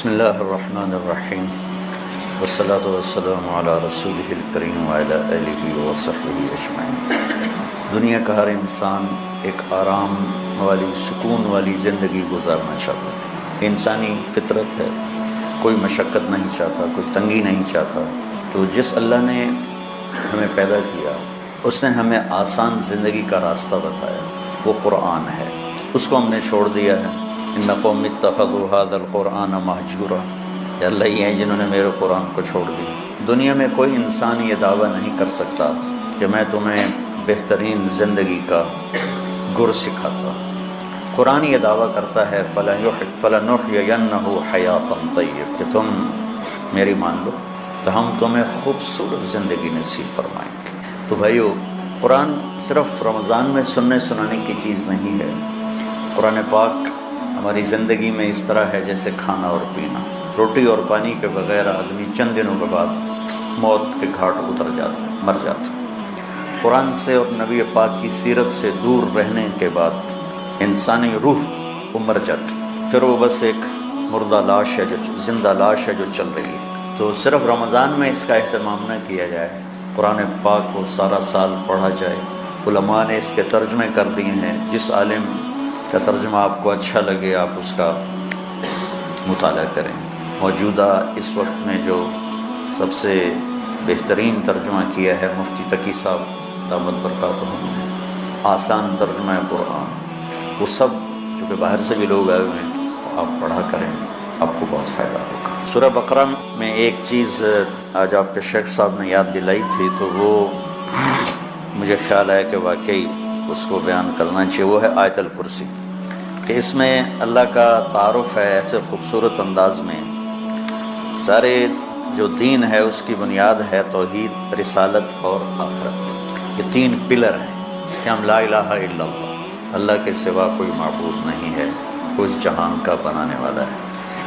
بسم اللہ الرحمن الرحیم والصلاة والسلام علی رسولہ الکریم وعلی آلہ وصحبہ اجمعین۔ دنیا کا ہر انسان ایک آرام والی سکون والی زندگی گزارنا چاہتا ہے، انسانی فطرت ہے، کوئی مشقت نہیں چاہتا، کوئی تنگی نہیں چاہتا۔ تو جس اللہ نے ہمیں پیدا کیا اس نے ہمیں آسان زندگی کا راستہ بتایا، وہ قرآن ہے، اس کو ہم نے چھوڑ دیا ہے۔ ان قوم اتخذوا هذا القرآن مہجورا، یہ اللہ ہی ہیں جنہوں نے میرے قرآن کو چھوڑ دیا۔ دنیا میں کوئی انسان یہ دعویٰ نہیں کر سکتا کہ میں تمہیں بہترین زندگی کا گر سکھاتا۔ قرآن یہ دعویٰ کرتا ہے فَلَنُحْيِيَنَّهُ حَيَاةً طَيِّبَةً، کہ تم میری مان لو تو ہم تمہیں خوبصورت زندگی نصیب فرمائیں گے۔ تو بھائیو، قرآن صرف رمضان میں سننے سنانے کی چیز نہیں ہے۔ قرآن پاک ہماری زندگی میں اس طرح ہے جیسے کھانا اور پینا۔ روٹی اور پانی کے بغیر آدمی چند دنوں کے بعد موت کے گھاٹ اتر جاتا ہے، مر جاتا ہے۔ قرآن سے اور نبی پاک کی سیرت سے دور رہنے کے بعد انسانی روح وہ مر جاتی، پھر وہ بس ایک مردہ لاش ہے، جو زندہ لاش ہے جو چل رہی ہے۔ تو صرف رمضان میں اس کا اہتمام نہ کیا جائے، قرآن پاک کو سارا سال پڑھا جائے۔ علماء نے اس کے ترجمے کر دیے ہیں، جس عالم کا ترجمہ آپ کو اچھا لگے آپ اس کا مطالعہ کریں۔ موجودہ اس وقت میں جو سب سے بہترین ترجمہ کیا ہے مفتی تقی صاحب دامت برکاتہ نے، آسان ترجمہ قرآن، وہ سب جو کہ باہر سے بھی لوگ آئے ہوئے ہیں، آپ پڑھا کریں، آپ کو بہت فائدہ ہوگا۔ سورہ بقرہ میں ایک چیز آج آپ کے شیخ صاحب نے یاد دلائی تھی، تو وہ مجھے خیال آیا کہ واقعی اس کو بیان کرنا چاہیے، وہ ہے آیت الکرسی، کہ اس میں اللہ کا تعارف ہے ایسے خوبصورت انداز میں۔ سارے جو دین ہے اس کی بنیاد ہے توحید، رسالت اور آخرت، یہ تین پلر ہیں کہ ہم لا الہ الا اللہ، اللہ کے سوا کوئی معبود نہیں ہے، وہ اس جہان کا بنانے والا ہے،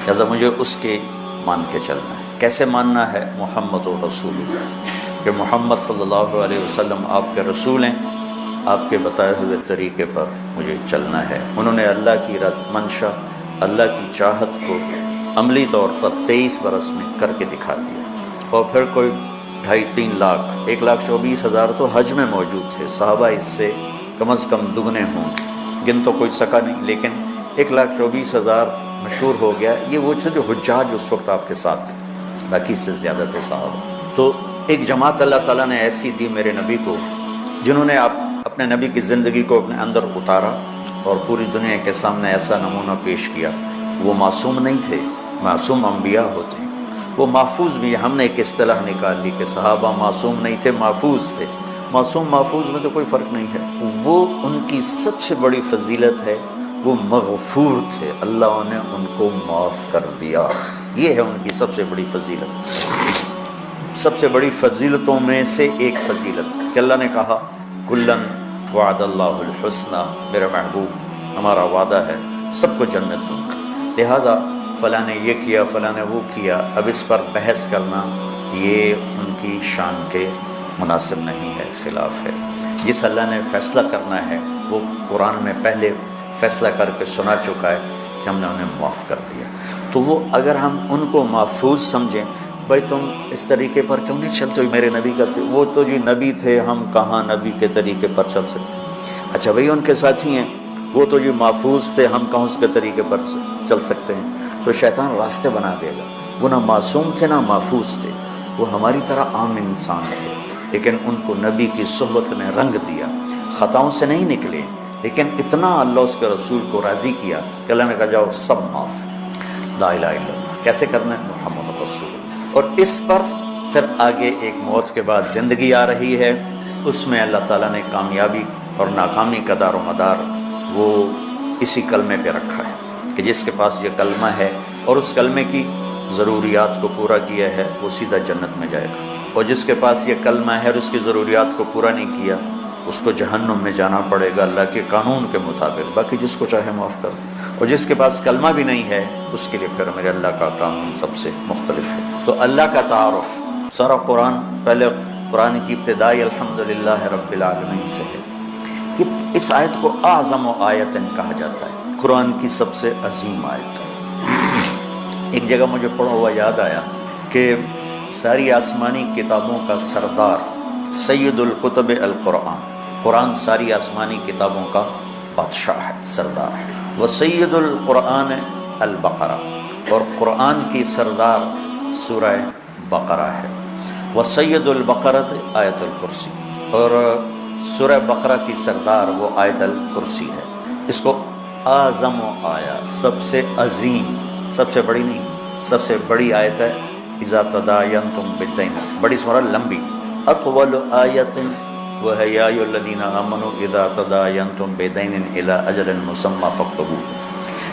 لہذا مجھے اس کے مان کے چلنا ہے۔ کیسے ماننا ہے؟ محمد رسول اللہ، کہ محمد صلی اللہ علیہ وسلم آپ کے رسول ہیں، آپ کے بتائے ہوئے طریقے پر مجھے چلنا ہے۔ انہوں نے اللہ کی منشا، اللہ کی چاہت کو عملی طور پر 23 برس میں کر کے دکھا دیا، اور پھر کوئی 2.5-3 لاکھ 1,24,000 تو حج میں موجود تھے، صحابہ اس سے کم از کم دگنے ہوں گے، گن تو کوئی سکا نہیں، لیکن 1,24,000 مشہور ہو گیا۔ یہ وہ تھے جو حجاج اس وقت آپ کے ساتھ تھے، باقی اس سے زیادہ تھے صحابہ۔ تو ایک جماعت اللہ تعالیٰ نے ایسی دی میرے نبی کو، جنہوں نے اپنے نبی کی زندگی کو اپنے اندر اتارا اور پوری دنیا کے سامنے ایسا نمونہ پیش کیا۔ وہ معصوم نہیں تھے، معصوم انبیاء ہوتے ہیں، وہ محفوظ بھی۔ ہم نے ایک اصطلاح نکال لی کہ صحابہ معصوم نہیں تھے، محفوظ تھے۔ معصوم محفوظ میں تو کوئی فرق نہیں ہے۔ وہ ان کی سب سے بڑی فضیلت ہے، وہ مغفور تھے، اللہ نے ان کو معاف کر دیا، یہ ہے ان کی سب سے بڑی فضیلت۔ سب سے بڑی فضیلتوں میں سے ایک فضیلت کہ اللہ نے کہا کلن وعد اللہ الحسنہ، میرا محبوب ہمارا وعدہ ہے سب کو جنت دوں گا، لہٰذا فلاں نے یہ کیا فلاں نے وہ کیا، اب اس پر بحث کرنا یہ ان کی شان کے مناسب نہیں ہے، خلاف ہے۔ جس اللہ نے فیصلہ کرنا ہے وہ قرآن میں پہلے فیصلہ کر کے سنا چکا ہے کہ ہم نے انہیں معاف کر دیا۔ تو وہ اگر ہم ان کو محفوظ سمجھیں، بھائی تم اس طریقے پر کیوں نہیں چلتے ہو میرے نبی کا؟ وہ تو جی نبی تھے، ہم کہاں نبی کے طریقے پر چل سکتے؟ اچھا بھائی ان کے ساتھی ہیں، وہ تو جی محفوظ تھے، ہم کہاں اس کے طریقے پر چل سکتے ہیں؟ تو شیطان راستے بنا دے گا۔ وہ نہ معصوم تھے نہ محفوظ تھے، وہ ہماری طرح عام انسان تھے، لیکن ان کو نبی کی صحبت نے رنگ دیا، خطاؤں سے نہیں نکلے، لیکن اتنا اللہ اس کے رسول کو راضی کیا کہ اللہ نے کہا جاؤ سب معاف ہے، لا الہ الا اللہ۔ کیسے کرنا ہے؟ محمد رسول اللہ۔ اور اس پر پھر آگے ایک موت کے بعد زندگی آ رہی ہے، اس میں اللہ تعالیٰ نے کامیابی اور ناکامی کا دار و مدار وہ اسی کلمے پہ رکھا ہے، کہ جس کے پاس یہ کلمہ ہے اور اس کلمے کی ضروریات کو پورا کیا ہے وہ سیدھا جنت میں جائے گا، اور جس کے پاس یہ کلمہ ہے اور اس کی ضروریات کو پورا نہیں کیا اس کو جہنم میں جانا پڑے گا اللہ کے قانون کے مطابق، باقی جس کو چاہے معاف کر دیں۔ اور جس کے پاس کلمہ بھی نہیں ہے اس کے لیے پھر میرے اللہ کا قانون سب سے مختلف ہے۔ تو اللہ کا تعارف سارا قرآن، پہلے قرآن کی ابتدائی الحمدللہ رب العالمین سے ہے۔ اس آیت کو اعظم آیت کہا جاتا ہے، قرآن کی سب سے عظیم آیت۔ ایک جگہ مجھے پڑھا ہوا یاد آیا کہ ساری آسمانی کتابوں کا سردار سید القطب القرآن، قرآن ساری آسمانی کتابوں کا بادشاہ ہے، سردار ہے۔ وہ سید القرآن البقرہ، اور قرآن کی سردار سورہ بقرہ ہے۔ وہ سید البقرۃ آیت الکرسی، اور سورہ بقرہ کی سردار وہ آیت الکرسی ہے۔ اس کو اعظم آیا، سب سے عظیم، سب سے بڑی نہیں، سب سے بڑی آیت ہے اذا تداینتم بالدین، بڑی سورہ لمبی۔ اطول آیت وہ ہے یا ایھا الذین آمنوا اذا تداینتم بدین الی اجل مسمی فاکتبوہ۔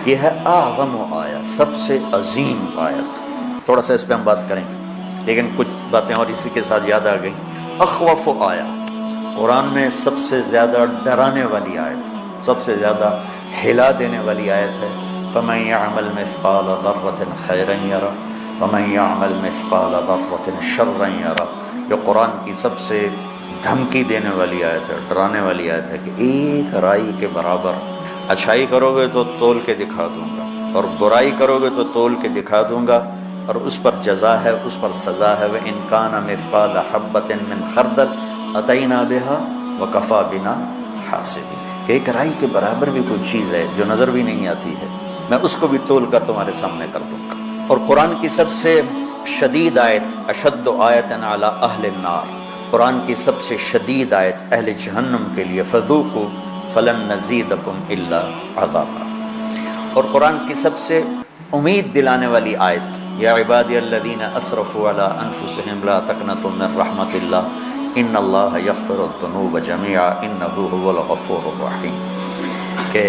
یہ ہے اعظم آیت، سب سے عظیم آیت۔ تھوڑا سا اس پہ ہم بات کریں گے، لیکن کچھ باتیں اور اسی کے ساتھ یاد آ گئی۔ اخوف آیا، قرآن میں سب سے زیادہ ڈرانے والی آیت، سب سے زیادہ ہلا دینے والی آیت ہے فَمَن يَعْمَلْ مِثْقَالَ ذَرَّةٍ خَيْرًا يَرَهُ وَمَن يَعْمَلْ مِثْقَالَ ذَرَّةٍ شَرًّا يَرَهُ۔ یہ قرآن کی سب سے دھمکی دینے والی آیت ہے، ڈرانے والی آیت ہے کہ ایک رائی کے برابر اچھائی کرو گے تو تول کے دکھا دوں گا، اور برائی کرو گے تو تول کے دکھا دوں گا، اور اس پر جزا ہے، اس پر سزا ہے۔ وَإِن كَانَ مِثْقَالَ حَبَّةٍ مِّنْ خَرْدَلٍ أَتَيْنَا بِهَا وَكَفَىٰ بِنَا حَاسِبِينَ۔ کہ ایک رائی کے برابر بھی کوئی چیز ہے جو نظر بھی نہیں آتی ہے، میں اس کو بھی تول کر تمہارے سامنے کر دوں گا۔ اور قرآن کی سب سے شدید آیت اشد آیت علی اہل النار، قرآن کی سب سے شدید آیت اہل جہنم کے لیے فذوقوا فلن نزیدکم الا عذابا۔ اور قرآن کی سب سے امید دلانے والی آیت یا عبادی الذین اسرفوا علی انفسہم لا تقنطوا من رحمت اللہ ان اللہ یغفر الذنوب جميعا انہ هو الغفور الرحیم، کہ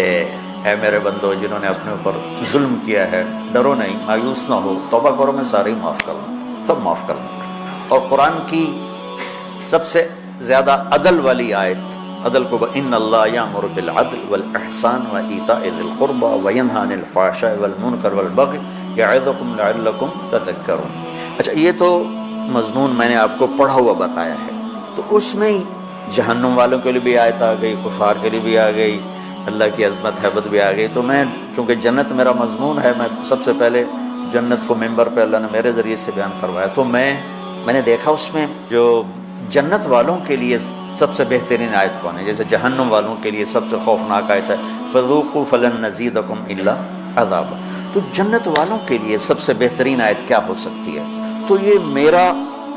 اے میرے بندو جنہوں نے اپنے اوپر ظلم کیا ہے، ڈرو نہیں، مایوس نہ ہو، توبہ کرو، میں سارے ہی معاف کر دوں، سب معاف کر دوں گا۔ اور قرآن کی سب سے زیادہ عدل والی آیت، عدل کو ان اللہ یامر بالعدل والاحسان وایتاء ذی القربى وینہی عن الفحشاء والمنکر والبغی یعظکم لعلکم تذکرون۔ اچھا، یہ تو مضمون میں نے آپ کو پڑھا ہوا بتایا ہے، تو اس میں ہی جہنم والوں کے لیے بھی آیت آ گئی، کفار کے لیے بھی آ گئی، اللہ کی عظمت حیبت بھی آ گئی۔ تو میں چونکہ جنت میرا مضمون ہے، میں سب سے پہلے جنت کو ممبر پہ اللہ نے میرے ذریعے سے بیان کروایا، تو میں نے دیکھا اس میں جو جنت والوں کے لیے سب سے بہترین آیت کون ہے، جیسے جہنم والوں کے لیے سب سے خوفناک آیت ہے فذوقوا فلن نزیدکم الا عذابا۔ تو جنت والوں کے لیے سب سے بہترین آیت کیا ہو سکتی ہے؟ تو یہ میرا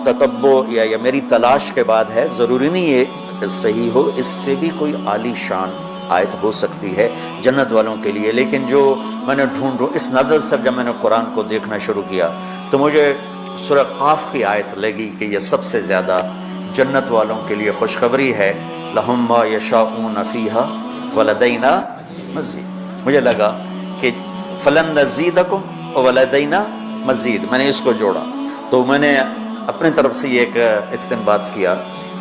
تتبع یا میری تلاش کے بعد ہے، ضروری نہیں یہ صحیح ہو، اس سے بھی کوئی عالی شان آیت ہو سکتی ہے جنت والوں کے لیے۔ لیکن جو میں نے ڈھونڈ اس نظر سے جب میں نے قرآن کو دیکھنا شروع کیا تو مجھے سورہ قاف کی آیت لگی کہ یہ سب سے زیادہ جنت والوں کے لیے خوشخبری ہے، لہم ما یشاءون فیہا ولدینا مزید۔ مجھے لگا کہ فلن نزیدکم ولدینا مزید، میں نے اس کو جوڑا، تو میں نے اپنی طرف سے یہ ایک استنباط کیا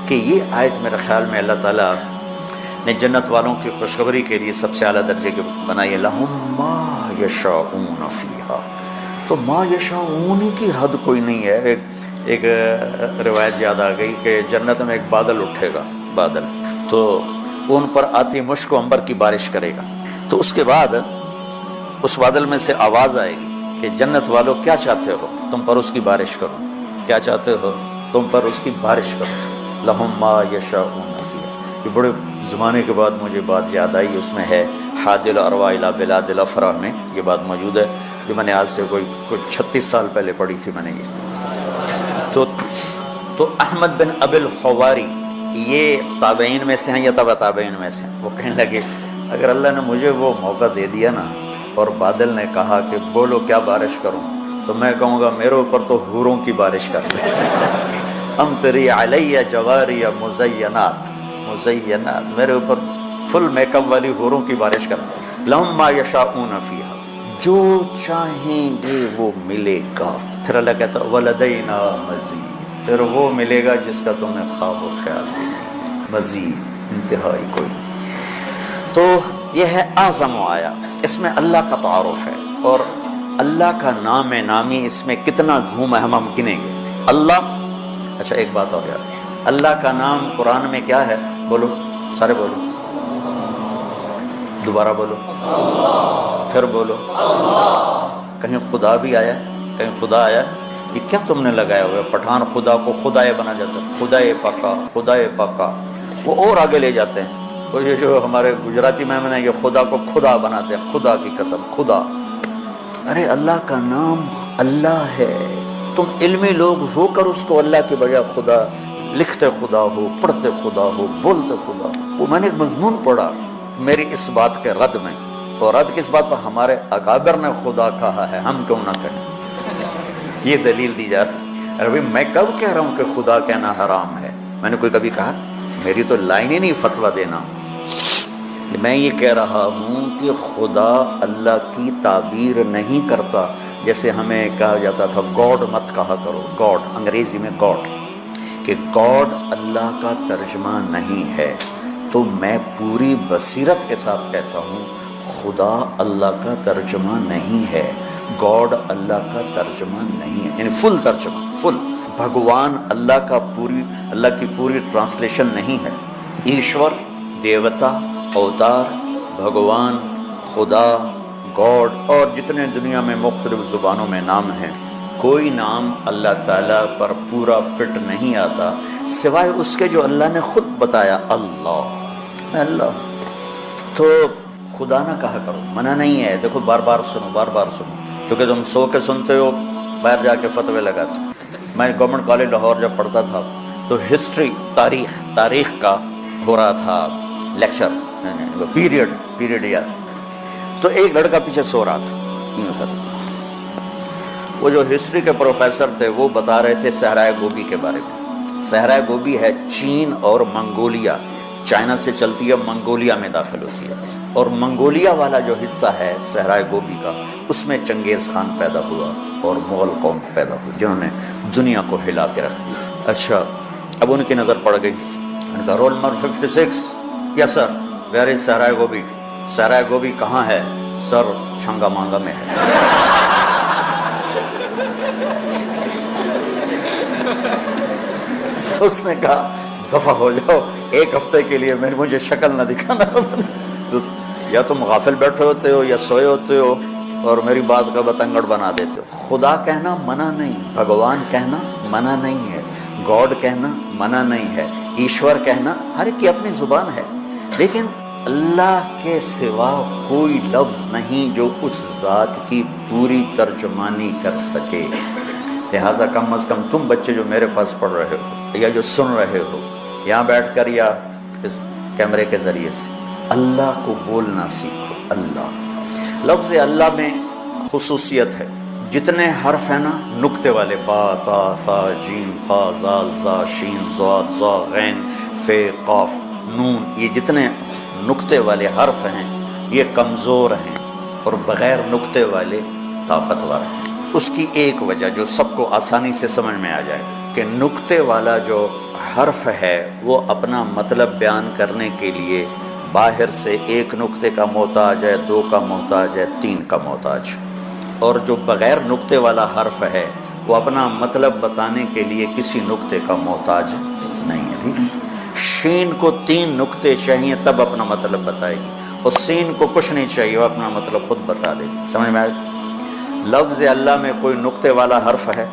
کہ یہ آیت میرے خیال میں اللہ تعالیٰ نے جنت والوں کی خوشخبری کے لیے سب سے اعلیٰ درجے کی بنائی ہے، لہم ما یشاءون فیہا۔ تو ما یشاءون کی حد کوئی نہیں ہے۔ ایک روایت یاد آ گئی کہ جنت میں ایک بادل اٹھے گا، بادل، تو ان پر آتی مشک و عنبر کی بارش کرے گا، تو اس کے بعد اس بادل میں سے آواز آئے گی کہ جنت والو کیا چاہتے ہو، تم پر اس کی بارش کرو، کیا چاہتے ہو، تم پر اس کی بارش کرو، لہم ما یشاءون فیہا۔ یہ بڑے زمانے کے بعد مجھے بات یاد آئی، اس میں ہے حاد الارواح الی بلاد الافراح میں یہ بات موجود ہے، جو میں نے آج سے کوئی 36 سال پہلے پڑھی تھی میں نے یہ۔ تو احمد بن ابی الخواری یہ تابعین میں سے ہیں یا تبع تابعین میں سے ہیں، وہ کہنے لگے اگر اللہ نے مجھے وہ موقع دے دیا نا اور بادل نے کہا کہ بولو کیا بارش کروں، تو میں کہوں گا میرے اوپر تو حوروں کی بارش کر دے، امطری علی جواری مزینات، میرے اوپر فل میک اپ والی حوروں کی بارش کر دے، لہم ما یشاءون فیہا، جو چاہیں گے وہ ملے گا۔ پھر اللہ کہتا ہے ولدینا مزید، پھر وہ ملے گا جس کا تمہیں خواب و خیال بھی نہیں، مزید، انتہائی کوئی۔ تو یہ ہے اعظم آیا، اس میں اللہ کا تعارف ہے، اور اللہ کا نام نامی اس میں کتنا گھوم ہے ہم گنیں گے۔ اللہ، اچھا ایک بات اور یاد، اللہ کا نام قرآن میں کیا ہے؟ بولو سارے بولو، دوبارہ بولو، پھر بولو، کہیں خدا بھی آیا؟ کہیں خدا آیا؟ یہ کیا تم نے لگایا ہوا ہے؟ پٹھان خدا کو خدائے بنا جاتا ہے، خدائے پاکا، خدائے پاکا، وہ اور آگے لے جاتے ہیں۔ اور یہ جو ہمارے گجراتی میں نے یہ خدا کو خدا بناتے ہیں، خدا کی قسم خدا۔ ارے اللہ کا نام اللہ ہے، تم علمی لوگ ہو کر اس کو اللہ کے بجائے خدا لکھتے خدا ہو، پڑھتے خدا ہو، بولتے خدا ہو۔ وہ میں نے ایک مضمون پڑھا میری اس بات کے رد میں، اور رد کس بات پر؟ ہمارے اکابر نے خدا کہا ہے، ہم کیوں نہ کہیں؟ یہ دلیل دی جا رہی ہے۔ ارے میں کب کہہ رہا ہوں کہ خدا کہنا حرام ہے؟ میں نے کوئی کبھی کہا؟ میری تو لائن ہی نہیں فتویٰ دینا۔ میں یہ کہہ رہا ہوں کہ خدا اللہ کی تعبیر نہیں کرتا، جیسے ہمیں کہا جاتا تھا گاڈ مت کہا کرو، گاڈ انگریزی میں گاڈ، کہ گاڈ اللہ کا ترجمہ نہیں ہے۔ تو میں پوری بصیرت کے ساتھ کہتا ہوں خدا اللہ کا ترجمہ نہیں ہے، گاڈ اللہ کا ترجمہ نہیں ہے، یعنی فل ترجمہ، فل بھگوان اللہ کی پوری ٹرانسلیشن نہیں ہے۔ ایشور، دیوتا، اوتار، بھگوان، خدا، گاڈ اور جتنے دنیا میں مختلف زبانوں میں نام ہیں، کوئی نام اللہ تعالیٰ پر پورا فٹ نہیں آتا سوائے اس کے جو اللہ نے خود بتایا، اللہ۔ تو خدا نہ کہا کرو، منع نہیں ہے۔ دیکھو بار بار سنو، کیونکہ تم سو کے سنتے ہو، باہر جا کے فتوے لگاتے ہو۔ میں گورنمنٹ کالج لاہور جب پڑھتا تھا تو ہسٹری، تاریخ کا ہو رہا تھا لیکچر، پیریڈ یاد، تو ایک لڑکا پیچھے سو رہا تھا۔ وہ جو ہسٹری کے پروفیسر تھے وہ بتا رہے تھے صحرائے گوبی کے بارے میں۔ صحرائے گوبی ہے چین اور منگولیا، چائنا سے چلتی ہے، منگولیا میں داخل ہوتی ہے، اور منگولیا والا جو حصہ ہے صحرائے گوبی کا، اس میں چنگیز خان پیدا ہوا اور مغل قوم پیدا ہوئی جنہوں نے دنیا کو ہلا کے رکھ دیا۔ اچھا، اب ان کی نظر پڑ گئی، ان کا roll number 56، yes sir, where is صحرائے گوبی؟ صحرائے گوبی کہاں ہے سر؟ چھنگا مانگا میں ہے۔ اس نے کہا دفع ہو جاؤ، ایک ہفتے کے لیے مجھے شکل نہ دکھانا۔ تو یا تم غافل بیٹھے ہوتے ہو یا سوئے ہوتے ہو اور میری بات کا بتنگڑ بنا دیتے ہو۔ خدا کہنا منع نہیں، بھگوان کہنا منع نہیں ہے، گاڈ کہنا منع نہیں ہے، ایشور کہنا ہر کی اپنی زبان ہے، لیکن اللہ کے سوا کوئی لفظ نہیں جو اس ذات کی پوری ترجمانی کر سکے۔ لہٰذا کم از کم تم بچے جو میرے پاس پڑھ رہے ہو یا جو سن رہے ہو یہاں بیٹھ کر یا اس کیمرے کے ذریعے سے، اللہ کو بولنا سیکھو۔ اللہ، لفظ اللہ میں خصوصیت ہے، جتنے حرف ہیں نا نقطے والے، با، تا، ثا، جیم، خا، زال، زا، شین، ضاد، ظا، غین، فے، قاف، نون، یہ جتنے نقطے والے حرف ہیں یہ کمزور ہیں اور بغیر نقطے والے طاقتور ہیں۔ اس کی ایک وجہ جو سب کو آسانی سے سمجھ میں آ جائے کہ نقطے والا جو حرف ہے وہ اپنا مطلب بیان کرنے کے لیے باہر سے ایک نقطے کا محتاج ہے، دو کا محتاج ہے، تین کا محتاج، اور جو بغیر نقطے والا حرف ہے وہ اپنا مطلب بتانے کے لیے کسی نقطے کا محتاج نہیں ہے۔ ٹھیک ہے، شین کو 3 نقطے چاہیے تب اپنا مطلب بتائے گی، اور سین کو کچھ نہیں چاہیے، وہ اپنا مطلب خود بتا دے گی۔ سمجھ میں آئے؟ لفظ اللہ میں کوئی نقطے والا حرف ہے،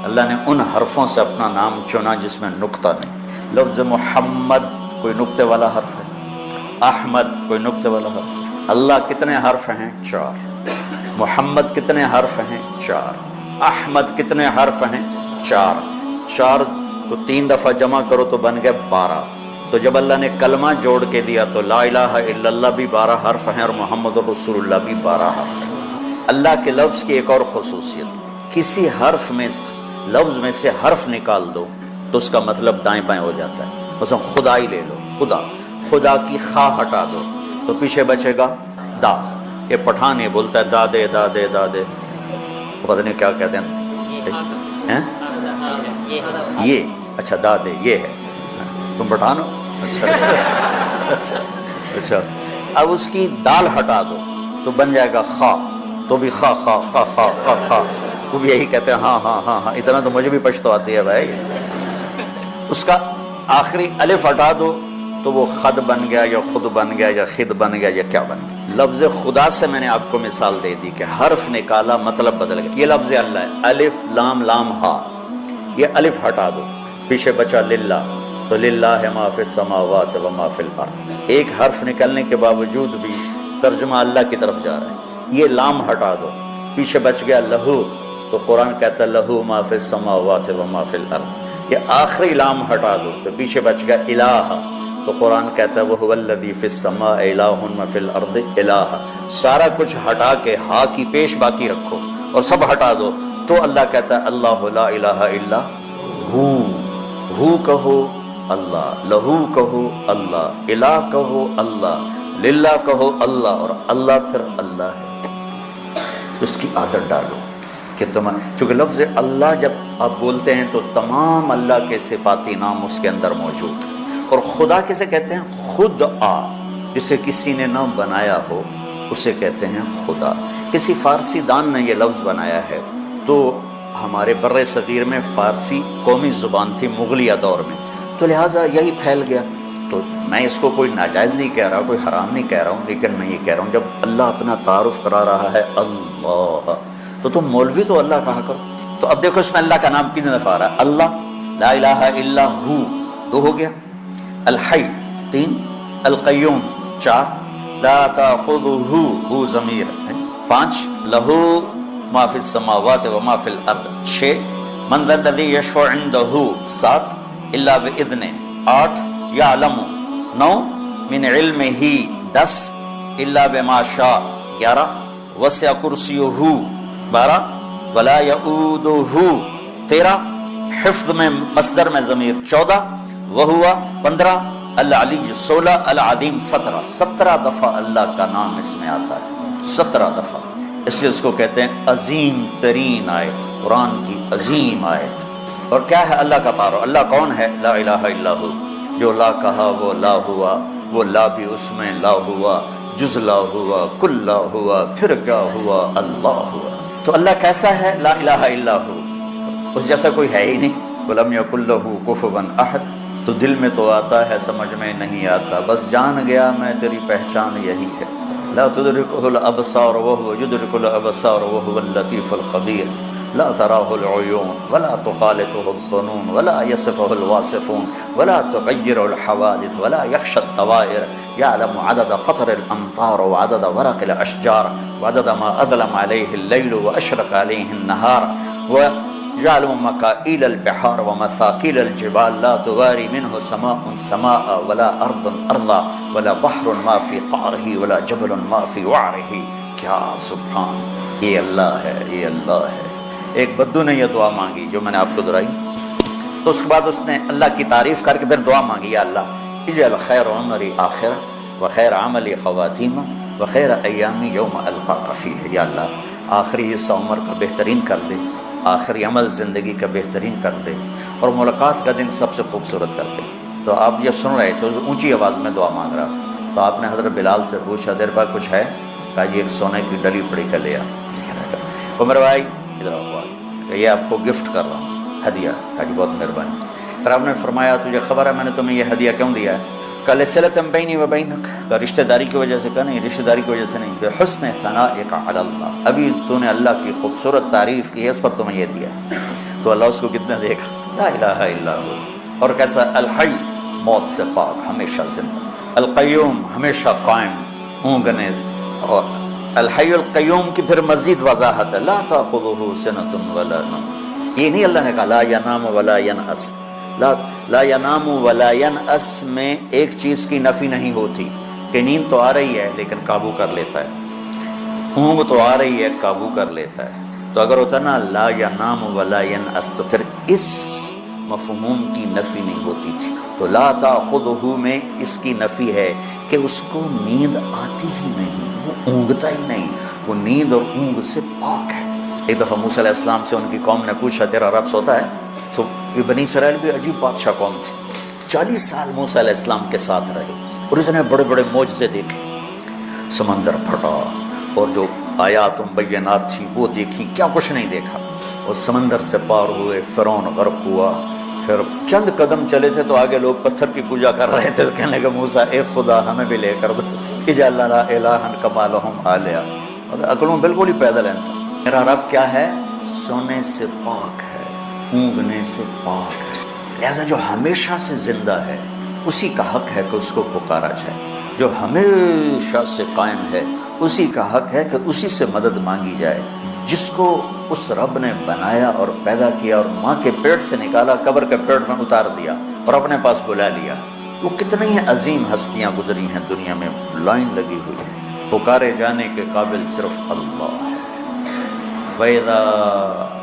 اللہ نے ان حرفوں سے اپنا نام چنا جس میں نقطہ نہیں۔ لفظ محمد کوئی نقطے والا حرف ہے، احمد کوئی نقطے والا حرف۔ اللہ کتنے حرف ہیں؟ 4۔ محمد کتنے حرف ہیں؟ 4۔ احمد کتنے حرف ہیں؟ 4۔ 4 کو 3 دفعہ جمع کرو تو بن گئے 12۔ تو جب اللہ نے کلمہ جوڑ کے دیا تو لا الہ الا اللہ بھی 12 حرف ہیں اور محمد رسول اللہ بھی 12 حرف ہیں۔ اللہ کے لفظ کی ایک اور خصوصیت، کسی حرف میں لفظ میں سے حرف نکال دو تو اس کا مطلب دائیں بائیں ہو جاتا ہے۔ مثلا خدا ہی لے لو، خدا کی خا ہٹا دو تو پیچھے بچے گا دا۔ یہ پٹھان یہ بولتا ہے دادے دادے دادے، پتہ نہیں کیا کہتے ہیں، یہ اچھا دادے یہ ہے، تم پٹھان ہو؟ اچھا، اب اس کی دال ہٹا دو تو بن جائے گا خا، تو بھی خا خا خا خا خا خا، وہ بھی یہی کہتے ہیں ہاں ہاں ہاں ہاں، اتنا تو مجھے بھی پشتو آتی ہے بھائی۔ اس کا آخری الف ہٹا دو تو وہ خد بن گیا یا خود بن گیا یا خد بن گیا یا کیا بن گیا۔ لفظ خدا سے میں نے آپ کو مثال دے دی کہ حرف نکالا مطلب بدل گیا. یہ لفظ اللہ ہے، الف لام لام ہا، یہ الف ہٹا دو، پیچھے بچا للہ، تو للہ ما فی السماوات و ما فی الارض. ایک حرف نکلنے کے باوجود بھی ترجمہ اللہ کی طرف جا رہا ہے. یہ لام ہٹا دو، پیچھے بچ گیا لہو، تو قرآن کہتا ہے لہو ما فی السماوات و ما فی الارض. یہ آخری لام ہٹا دو تو پیچھے بچ گیا الہ، تو قرآن کہتا ہے وَهُوَ الَّذِي فِي السَّمَاءِ إِلَٰهٌ وَفِي الْأَرْضِ إِلَٰهٌ. سارا کچھ ہٹا کے ہا کی پیش باقی رکھو اور سب ہٹا دو تو اللہ کہتا ہے اللہ لا الہ الا ہو کہو اللہ، لہو کہو اللہ، الہ کہو اللہ، للہ کہو اللہ، اور اللہ پھر اللہ ہے. اس کی عادت ڈالو کہ تم، چونکہ لفظ اللہ جب آپ بولتے ہیں تو تمام اللہ کے صفاتی نام اس کے اندر موجود ہیں. اور خدا کسے کہتے ہیں؟ خود آ، جسے کسی نے نہ بنایا ہو اسے کہتے ہیں خدا. کسی فارسی دان نے یہ لفظ بنایا ہے. تو ہمارے بر صغیر میں فارسی قومی زبان تھی مغلیہ دور میں، تو لہٰذا یہی پھیل گیا. تو میں اس کو کوئی ناجائز نہیں کہہ رہا، کوئی حرام نہیں کہہ رہا ہوں، لیکن میں یہ کہہ رہا ہوں جب اللہ اپنا تعارف کرا رہا ہے اللہ، تو تم مولوی تو اللہ کہا کرو. تو اب دیکھو اس میں اللہ کا نام کتنے دفعہ آ رہا ہے؟ اللہ، لا الہ الا ہو، دو ہو گیا. الحی 3، القیوم 4، لا تاخذہ ہو ضمیر 5، لہو ما فی السماوات و ما فی الارض 6، من ذا الذی یشفع عندہ 7، الا باذنہ 8، یعلم 9، من علمہ 10، الا بما شاء 11، وسع کرسیہ 12، ولا یؤودہ 13، حفظ میں مصدر میں ضمیر 14، وہوا 15، العلی 16، العظیم 17 دفعہ اللہ کا نام اس میں آتا ہے، 17 دفعہ. اس لیے اس کو کہتے ہیں عظیم ترین آیت، قرآن کی عظیم آیت. اور کیا ہے اللہ کا تعارف؟ اللہ کون ہے؟ لا الہ الا ہو. جو لا کہا وہ لا ہوا، وہ لا بھی اس میں لا ہوا، جز لا ہوا، کل لا ہوا، پھر کیا ہوا؟ اللہ ہوا. تو اللہ کیسا ہے؟ لا الہ الا ہو، اس جیسا کوئی ہے ہی نہیں. وَلَمْ يَكُنْ لَهُ كُفُوًا أَحَدٌ. تو دل میں تو آتا ہے، سمجھ میں نہیں آتا، بس جان گیا میں تیری پہچان یہی ہے. لا تدركه الابصار وهو يدرك الابصار وهو اللطيف الخبير. لا تراه العيون ولا تخالطه الظنون ولا يصفه الواصفون ولا تغير الحوادث ولا يخشى الدوائر. يعلم عدد قطر الامطار وعدد ورق الاشجار وعدد ما اظلم عليه الليل واشرق عليه النهار. يعلم مكائل البحار ومثاقيل الجبال لا تواري منه سماء سماء ولا أرض أرضا ولا بحر ما في قعره ولا جبل ما في وعره. کیا سبحان، یہ اللہ ہے، یہ اللہ ہے. ایک بدو نے یہ دعا مانگی جو میں نے آپ کو دہرائی، تو اس کے بعد اس نے اللہ کی تعریف کر کے پھر دعا مانگی، یا اللہ اجعل خیر عمری آخرہ وخیر عملی خواتیمہ وخیر ایامی یوم القاک فیہ. یا اللہ آخری حصہ عمر کا بہترین کر دے، آخری عمل زندگی کا بہترین کر دے، اور ملاقات کا دن سب سے خوبصورت کر دے. تو آپ یہ سن رہے تھے، اونچی آواز میں دعا مانگ رہا تھا. تو آپ نے حضرت بلال سے پوچھا دیر بعد کچھ ہے؟ کہا جی ایک سونے کی ڈلی پڑی کا لیا. عمر بھائی ادھر آؤ، کہ یہ آپ کو گفٹ کر رہا ہوں، ہدیہ. کہا جی بہت مہربانی. پھر آپ نے فرمایا تجھے خبر ہے میں نے تمہیں یہ ہدیہ کیوں دیا ہے؟ کہا لصلۃ بینی و بینک. کہا رشتہ داری کی وجہ سے؟ کہا نہیں رشتہ داری کی وجہ سے نہیں، بحسن ثنائک علی اللہ. ابھی تو نے اللہ کی خوبصورت تعریف کی ہے، اس پر تمہیں یہ دیا. تو اللہ اس کو کتنا دے گا؟ لا الہ الا ہو. اور کیسا؟ الحی موت سے پاک، ہمیشہ زندہ. القیوم ہمیشہ قائم، اونگنے. اور الحی القیوم کی پھر مزید وضاحت ہے، لا تاخذہ سنۃ ولا نوم. یہ نہیں اللہ نے کہا لا ینام ولا ینعس. لا ینام ولا ینعس میں ایک چیز کی نفی نہیں ہوتی کہ نیند تو آ رہی ہے لیکن قابو کر لیتا ہے، اونگ تو آ رہی ہے قابو کر لیتا ہے. تو اگر ہوتا نا لا ینام ولا ینعس تو پھر اس مفہوم کی نفی نہیں ہوتی تھی. تو لا تاخذہ میں اس کی نفی ہے کہ اس کو نیند آتی ہی نہیں، وہ اونگتا ہی نہیں، وہ نیند اور اونگ سے پاک ہے. ایک دفعہ موسیٰ علیہ السلام سے ان کی قوم نے پوچھا تیرا رب سوتا ہے؟ تو یہ بنی اسرائیل بھی عجیب بادشاہ قوم تھی. 40 سال موسیٰ علیہ السلام کے ساتھ رہے اور اتنے بڑے بڑے معجزے دیکھے. سمندر پھٹا اور جو آیات مبینات تھی وہ دیکھی، کیا کچھ نہیں دیکھا. اور سمندر سے پار ہوئے، فرعون غرق ہوا. پھر چند قدم چلے تھے تو آگے لوگ پتھر کی پوجا کر رہے تھے، تو کہنے لگے موسیٰ ایک خدا ہمیں بھی لے کر دو. اجعل لنا الہا کما لہم آلیہ، عقلوں بالکل ہی پیدل ہے انسان۔ میرا رب کیا ہے؟ سونے سے پاک ہے، اونگنے سے پاک ہے، لہذا جو ہمیشہ سے زندہ ہے اسی کا حق ہے کہ اس کو پکارا جائے، جو ہمیشہ سے قائم ہے اسی کا حق ہے کہ اسی سے مدد مانگی جائے، جس کو اس رب نے بنایا اور پیدا کیا اور ماں کے پیٹ سے نکالا، قبر کے پیٹ میں اتار دیا اور اپنے پاس بلا لیا۔ وہ کتنی ہی عظیم ہستیاں گزری ہیں دنیا میں، لائن لگی ہوئی ہے، پکارے جانے کے قابل صرف اللہ ہے۔ وَإِذَا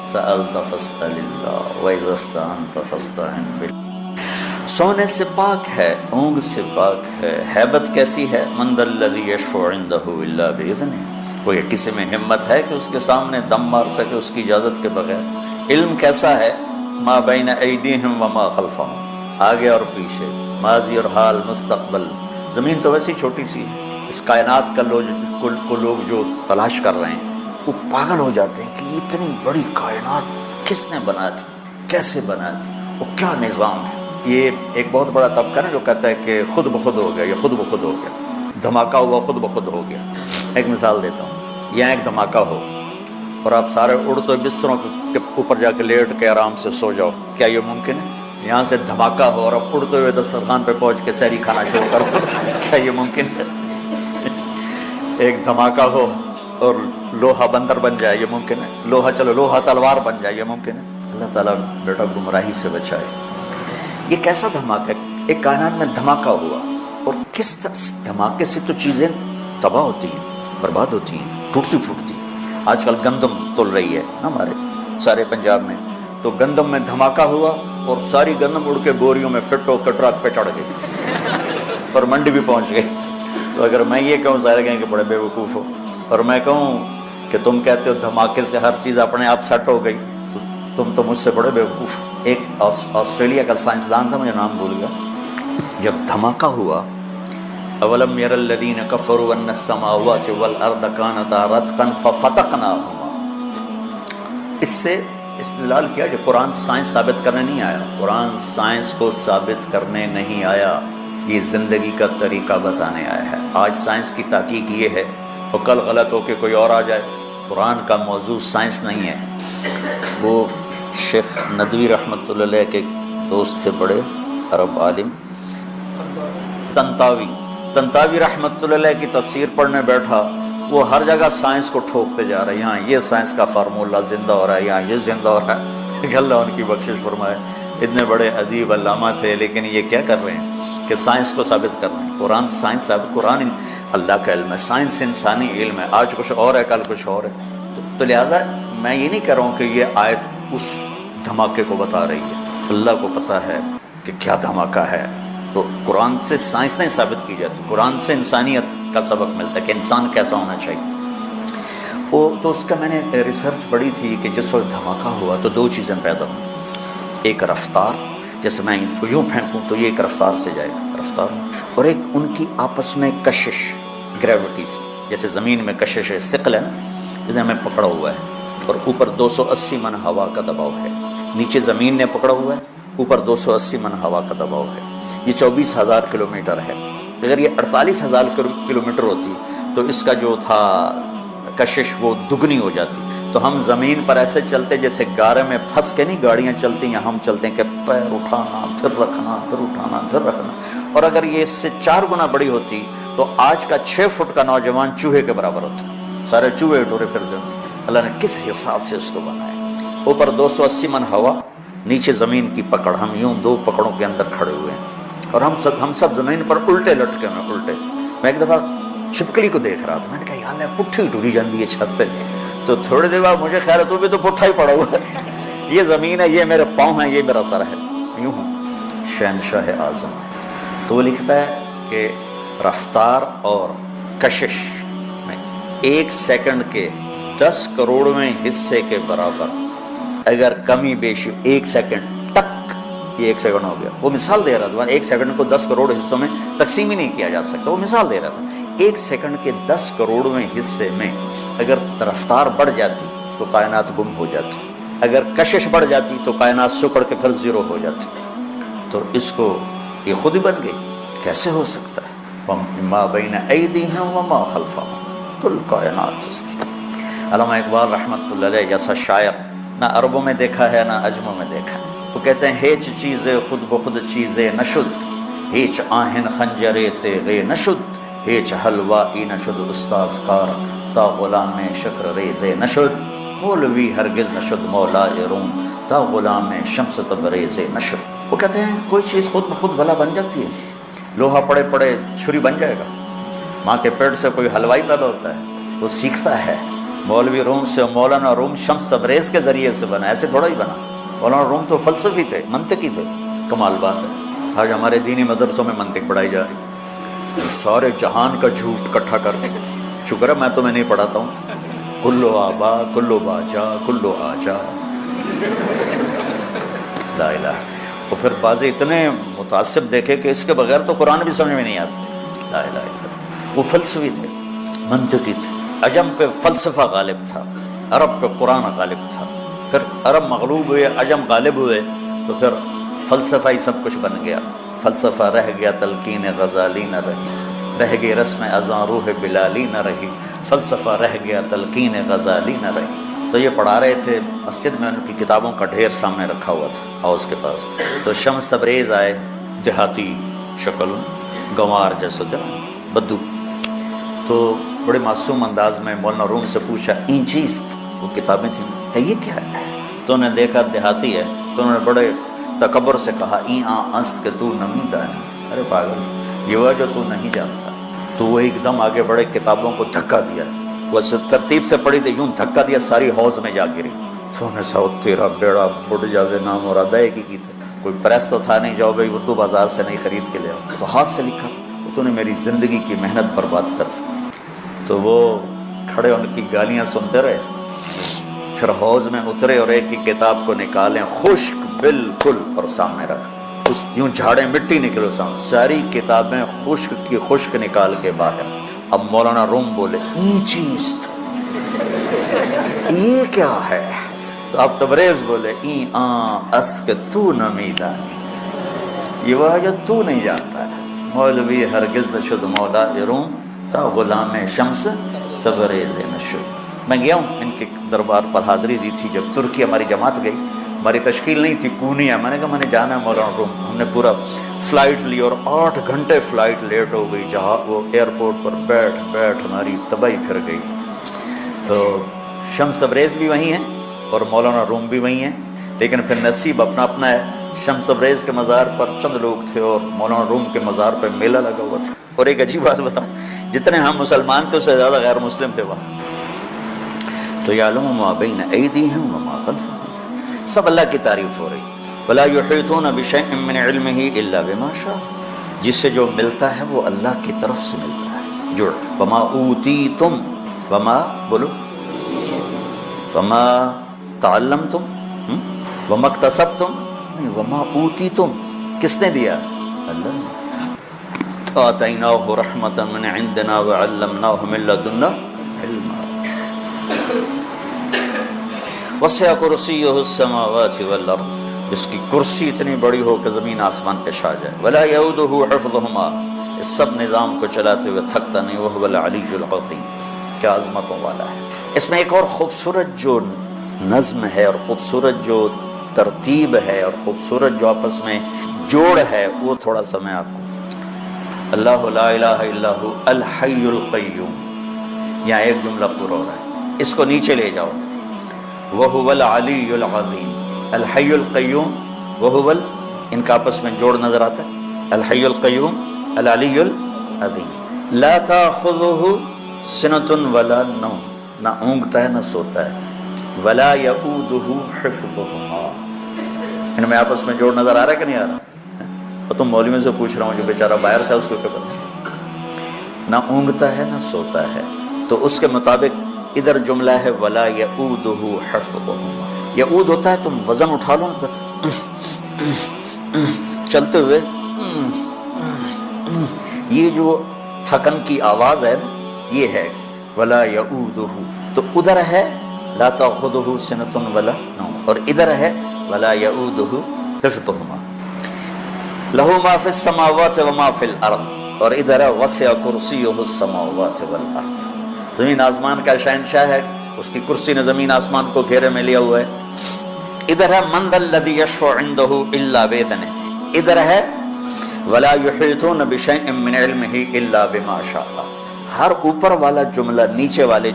سَأَلْتَ فَاسْأَلِ اللَّهَ وَإِذَا اسْتَعَنْتَ فَاسْتَعِنْ بِاللَّهِ۔ سونے سے پاک ہے، اونگ سے پاک ہے، ہیبت کیسی ہے؟ مَنْ ذَا الَّذِي يَشْفَعُ عِنْدَهُ إِلَّا بِإِذْنِهِ، کوئی کسی میں ہمت ہے کہ اس کے سامنے دم مار سکے اس کی اجازت کے بغیر؟ علم کیسا ہے؟ مَا بَيْنَ أَيْدِيهِمْ وَمَا خَلْفَهُمْ، آگے اور پیچھے، ماضی اور حال، مستقبل۔ زمین تو ویسی چھوٹی سی ہے، اس کائنات کا لوگ جو تلاش کر رہے ہیں وہ پاگل ہو جاتے ہیں کہ یہ اتنی بڑی کائنات کس نے بنا تھی، کیسے بنا تھی، وہ کیا نظام ہے۔ یہ ایک بہت بڑا طبقہ ہے جو کہتا ہے کہ خود بخود ہو گیا، یہ خود بخود ہو گیا، دھماکہ ہوا خود بخود ہو گیا۔ ایک مثال دیتا ہوں، یہاں ایک دھماکہ ہو اور آپ سارے اڑتے بستروں کے اوپر جا کے لیٹ کے آرام سے سو جاؤ، کیا یہ ممکن ہے؟ یہاں سے دھماکہ ہو اور اب اڑتے ہوئے دسترخوان پہ پہنچ کے سحری کھانا شروع کر دو، کیا یہ ممکن ہے؟ ایک دھماکہ ہو اور لوہا بندر بن جائے، یہ ممکن ہے؟ لوہا تلوار بن جائے، یہ ممکن ہے؟ اللہ تعالیٰ بیٹا گمراہی سے بچائے۔ یہ کیسا دھماکہ ہے؟ ایک کائنات میں دھماکہ ہوا، اور کس دھماکے سے تو چیزیں تباہ ہوتی ہیں، برباد ہوتی ہیں، ٹوٹتی پھوٹتی۔ آج کل گندم تل رہی ہے نا ہمارے سارے پنجاب میں، تو گندم میں دھماکہ ہوا اور ساری گندم اڑ کے بوریوں میں فٹ ہو کے ٹرک پہ چڑھ گئی اور منڈی بھی پہنچ گئی۔ تو اگر میں یہ کہوں ظاہر کہیں کہ بڑے بے وقوف ہو، اور میں کہوں کہ تم کہتے ہو دھماکے سے ہر چیز اپنے آپ سیٹ ہو گئی، تو تم تو مجھ سے بڑے بے وقوف۔ ایک آسٹریلیا کا سائنسدان تھا، مجھے نام بھول گیا، جب دھماکہ ہوا، اولم یر الذین کفروا ان السماوات والارض کانتا رتقا ففتقناہما، اس سے استدلال کیا کہ قرآن سائنس ثابت کرنے نہیں آیا، قرآن سائنس کو ثابت کرنے نہیں آیا، یہ زندگی کا طریقہ بتانے آیا ہے۔ آج سائنس کی تحقیق یہ ہے، اور کل غلط ہو کے کوئی اور آ جائے۔ قرآن کا موضوع سائنس نہیں ہے۔ وہ شیخ ندوی رحمۃ اللہ علیہ کے دوست تھے، بڑے عرب عالم، تنتاوی رحمۃ اللہ علیہ کی تفسیر پڑھنے بیٹھا، وہ ہر جگہ سائنس کو ٹھوکتے جا رہے ہیں، یہاں یہ سائنس کا فارمولہ زندہ ہو رہا ہے، یہاں یہ زندہ ہو رہا ہے کہ اللہ ان کی بخشش فرمائے۔ اتنے بڑے ادیب علامہ تھے، لیکن یہ کیا کر رہے ہیں کہ سائنس کو ثابت کر رہے ہیں۔ قرآن سائنس ثابت، قرآن اللہ کا علم ہے، سائنس انسانی علم ہے، آج کچھ اور ہے کل کچھ اور ہے۔ تو لہٰذا میں یہ نہیں کہہ رہا ہوں کہ یہ آیت اس دھماکے کو بتا رہی ہے، اللہ کو پتہ ہے کہ کیا دھماکہ ہے۔ تو قرآن سے سائنس نہیں ثابت کی جاتی، قرآن سے انسانیت کا سبق ملتا ہے کہ انسان کیسا ہونا چاہیے۔ تو اس کا میں نے ریسرچ پڑھی تھی کہ جس وقت دھماکہ ہوا تو دو چیزیں پیدا ہوئیں، ایک رفتار، جیسے میں اس کو یوں پھینکوں تو یہ ایک رفتار سے جائے گا، رفتار، اور ایک ان کی آپس میں کشش، گریوٹیز، جیسے زمین میں کشش ہے، ثقل ہے نا، جسے ہمیں پکڑا ہوا ہے، اور اوپر 280 من ہوا کا دباؤ ہے، نیچے زمین نے پکڑا ہوا ہے، اوپر 280 من ہوا کا دباؤ ہے۔ یہ 24,000 کلومیٹر ہے۔ اگر یہ 48,000 کلومیٹر ہوتی تو اس کا جو تھا کشش وہ دگنی ہو جاتی۔ تو ہم زمین پر ایسے چلتے جیسے گارے میں پھنس کے نہیں گاڑیاں چلتی ہیں، ہم چلتے ہیں کہ پیر اٹھانا پھر رکھنا پھر اٹھانا پھر رکھنا، اور اگر یہ اس سے 4 گنا بڑی ہوتی تو آج کا 6 فٹ کا نوجوان چوہے کے برابر ہوتا۔ سارے چوہے ٹورے پھرتے ہیں۔ اللہ نے کس حساب سے اس کو بنایا؟ اوپر 280 من ہوا، نیچے زمین کی پکڑ، ہم یوں 2 پکڑوں کے اندر کھڑے ہوئے ہیں، اور ہم سب زمین پر الٹے لٹکے ہوئے، الٹے۔ میں ایک دفعہ چھپکلی کو دیکھ رہا تھا، میں نے کہا یار پٹھی ٹوری جاندی ہے چھت پہ، تو تھوڑی دیر بعد مجھے خیر ہے تو بھی تو پٹھا ہی پڑا ہوا ہے، یہ زمین ہے، یہ میرے پاؤں ہیں، یہ میرا سر ہے، یوں ہوں شہنشاہ اعظم ہے۔ تو وہ لکھتا ہے کہ رفتار اور کشش میں 1 سیکنڈ کے 10 کروڑویں حصے کے برابر اگر کمی بیشی، 1 سیکنڈ ٹک، یہ 1 سیکنڈ ہو گیا۔ وہ مثال دے رہا تھا، 1 سیکنڈ کو 10 کروڑ حصوں میں تقسیم ہی نہیں کیا جا سکتا، وہ مثال دے رہا تھا۔ 1 سیکنڈ کے 10 کروڑویں حصے میں اگر رفتار بڑھ جاتی تو کائنات گم ہو جاتی، اگر کشش بڑھ جاتی تو کائنات سکڑ کے پھر زیرو ہو جاتی۔ تو اس کو یہ خود ہی بن گئی، کیسے ہو سکتا ہے؟ ما بین ایدیہم وما خلفہم، کل کائنات اس کی۔ علامہ اقبال رحمۃ اللہ علیہ جیسا شاعر نہ عربوں میں دیکھا ہے نہ عجموں میں دیکھا ہے۔ وہ کہتے ہیں ہیچ چیزیں خود بخود چیزیں نشد، ہیچ آہن خنجرے تیغے نشد، ہیچ حلوائی نشد استاذ کار تا غلام شکر ریزے نشد، مولوی ہرگز نشد مولا روم تا غلام شمس تبریز نشد۔ وہ کہتے ہیں کوئی چیز خود بخود بھلا بن جاتی ہے، لوہا پڑے پڑے چھری بن جائے گا، ماں کے پیٹ سے کوئی حلوائی پیدا ہوتا ہے، وہ سیکھتا ہے۔ مولوی روم سے مولانا روم شمس تبریز کے ذریعے سے بنا، ایسے تھوڑا ہی بنا۔ مولانا روم تو فلسفی تھے، منطقی تھے۔ کمال بات ہے آج ہمارے دینی مدرسوں میں منطق پڑھائی جا رہی، سارے جہان کا جھوٹ اکٹھا کر کے۔ شکر ہے میں تمہیں نہیں پڑھاتا ہوں، کلو آبا کلو باجا کلو آجا، لا الہ۔ اور پھر بعض اتنے متعصب دیکھے کہ اس کے بغیر تو قرآن بھی سمجھ میں نہیں آتا، لا الہ الا اللہ۔ وہ فلسفی تھے، منطقی تھے۔ عجم پہ فلسفہ غالب تھا، عرب پہ قرآن غالب تھا۔ پھر عرب مغلوب ہوئے، عجم غالب ہوئے، تو پھر فلسفہ ہی سب کچھ بن گیا۔ فلسفہ رہ گیا تلقین غزالی نہ رہی، رہ گئی رسم اذاں روح بلالی نہ رہی، فلسفہ رہ گیا تلقین غزالی نہ رہی۔ تو یہ پڑھا رہے تھے مسجد میں، ان کی کتابوں کا ڈھیر سامنے رکھا ہوا تھا ہاؤس کے پاس۔ تو شمس تبریز آئے، دیہاتی شکل، گنوار جیسے تھے بدو، تو بڑے معصوم انداز میں مولانا روم سے پوچھا این چیست، وہ کتابیں تھیں، کہ یہ کیا ہے؟ تو انہوں نے دیکھا دیہاتی ہے، تو انہوں نے بڑے تکبر سے کہا این اس کہ تو نمی دانی، ارے پاگل یہ وہ جو تو نہیں جانتا۔ تو وہ ایک دم آگے بڑے کتابوں کو دھکا دیا، وہ ترتیب سے پڑھی تھی، یوں دھکا دیا ساری حوض میں جا گری۔ تو انہوں نے سو تیرا بیڑا بڑھ جاوے نام اور ادائے کی تھے، کوئی پریس تو تھا نہیں، جاؤ بھائی اردو بازار سے نہیں خرید کے لے آؤ، تو ہاتھ سے لکھا تھا۔ تو نے میری زندگی کی محنت برباد کر دی۔ تو وہ کھڑے ان کی گالیاں سنتے رہے، پھر حوض میں اترے اور ایک کی کتاب کو نکالیں خشک بالکل اور سامنے رکھا، اس یوں جھاڑے مٹی نکلو سامنے، ساری کتابیں خشک کی خشک نکال کے باہر۔ اب مولانا روم بولے این چیز یہ کیا ہے؟ تو اب تبریز بولے این اس کہ تو نمیدانی، یہ وہ جو تو نہیں جانتا ہے۔ مولوی ہرگز نشد مولا روم تا غلام شمس تبریز نشد۔ میں گیا ہوں ان کے دربار پر، حاضری دی تھی جب ترکی ہماری جماعت گئی، ہماری تشکیل نہیں تھی، پونیا، میں نے کہا میں نے جانا ہے مولانا روم۔ ہم نے پورا فلائٹ لی اور 8 گھنٹے فلائٹ لیٹ ہو گئی، جہاں وہ ایئرپورٹ پر بیٹھ بیٹھ ہماری تباہی پھر گئی۔ تو شمس تبریز بھی وہیں ہیں اور مولانا روم بھی وہیں ہیں، لیکن پھر نصیب اپنا اپنا ہے۔ شمس تبریز کے مزار پر چند لوگ تھے اور مولانا روم کے مزار پر میلہ لگا ہوا تھا۔ اور ایک عجیب بات بتاؤں، جتنے ہم مسلمان تھے اس سے زیادہ غیر مسلم تھے وہاں۔ تو یعلم ما بین ایدیہم وما خلفہم، سب اللہ کی تعریف ہو رہی۔ ولا یحیطون بشیء من علمہ الا بما شاء، جس سے جو ملتا ہے وہ اللہ کی طرف سے ملتا ہے۔ جڑ وما اوتیتم، وما بولو، وما تعلمتم، وما اکتسبتم، وما اوتیتم کس نے دیا؟ اللہ نے۔ آتیناہ رحمۃ من عندنا وعلمناہ من لدنا علما، وسع کرسیہ السماوات والارض، اس کی کرسی اتنی بڑی ہو کہ زمین آسمان پہ چھا جائے۔ ولا یعودہ حفظہما، اس سب نظام کو چلاتے ہوئے تھکتا نہیں۔ وہو العلی العظیم، کیا عظمتوں والا ہے۔ اس میں ایک اور خوبصورت جو نظم ہے اور خوبصورت جو ترتیب ہے اور خوبصورت جو آپس میں جوڑ ہے، وہ تھوڑا سا میں آپ کو، اللہ لا الہ الا هو الحی القیوم، یہاں ایک جملہ پورا ہو رہا ہے، اس کو نیچے لے جاؤ۔ وہو العلی العظیم، الحی القیوم، وہو ان کا آپس میں جوڑ نظر آتا ہے، الحی القیوم العلی العظیم۔ لا تاخذہ سنۃ ولا نوم، نہ اونگتا ہے نہ سوتا ہے۔ ولا یعودہ حفظہما، ان میں آپس میں جوڑ نظر آ رہا ہے کہ نہیں آ رہا؟ اور تم مولوی سے پوچھ رہا ہوں جو بیچارہ باہر سے اس کو کیا پتہ، نہ اونگتا ہے نہ سوتا ہے۔ تو اس کے مطابق ادھر جملہ ہے ولا یعودہ حفظہما۔ یعود ہوتا ہے تم وزن اٹھا لو چلتے ہوئے، یہ جو تھکن کی آواز ہے نا، یہ ہے ولا یعودہ۔ تو ادھر ہے لا تاخذہ سنۃ ولا نوم، اور ادھر ہے ولا یعودہ حفظہما۔ لہ ما فی السماوات وما فی الارض، اور ادھر ہے وسع کرسیہ السماوات والارض، زمین آسمان کا شہنشاہ ہے، اس کی کرسی نے زمین آسمان کو گھیرے میں لیا ہوا ہے۔ ادھر ہے من ذا الذی یشفع عندہ الا باذنہ، ادھر ہے ولا یحیطون بشیء من علمہ الا بما شاء۔ ہر اوپر والا جملہ نیچے والے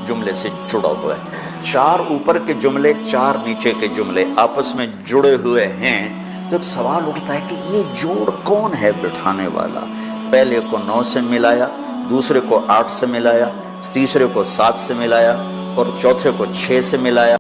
جملے سے جڑا ہوا ہے، چار اوپر کے جملے چار نیچے کے جملے آپس میں جڑے ہوئے ہیں۔ تو ایک سوال اٹھتا ہے کہ یہ جوڑ کون ہے بٹھانے والا؟ پہلے کو 9 سے ملایا، دوسرے کو 8 سے ملایا، تیسرے کو 7 سے ملایا اور چوتھے کو 6 سے ملایا۔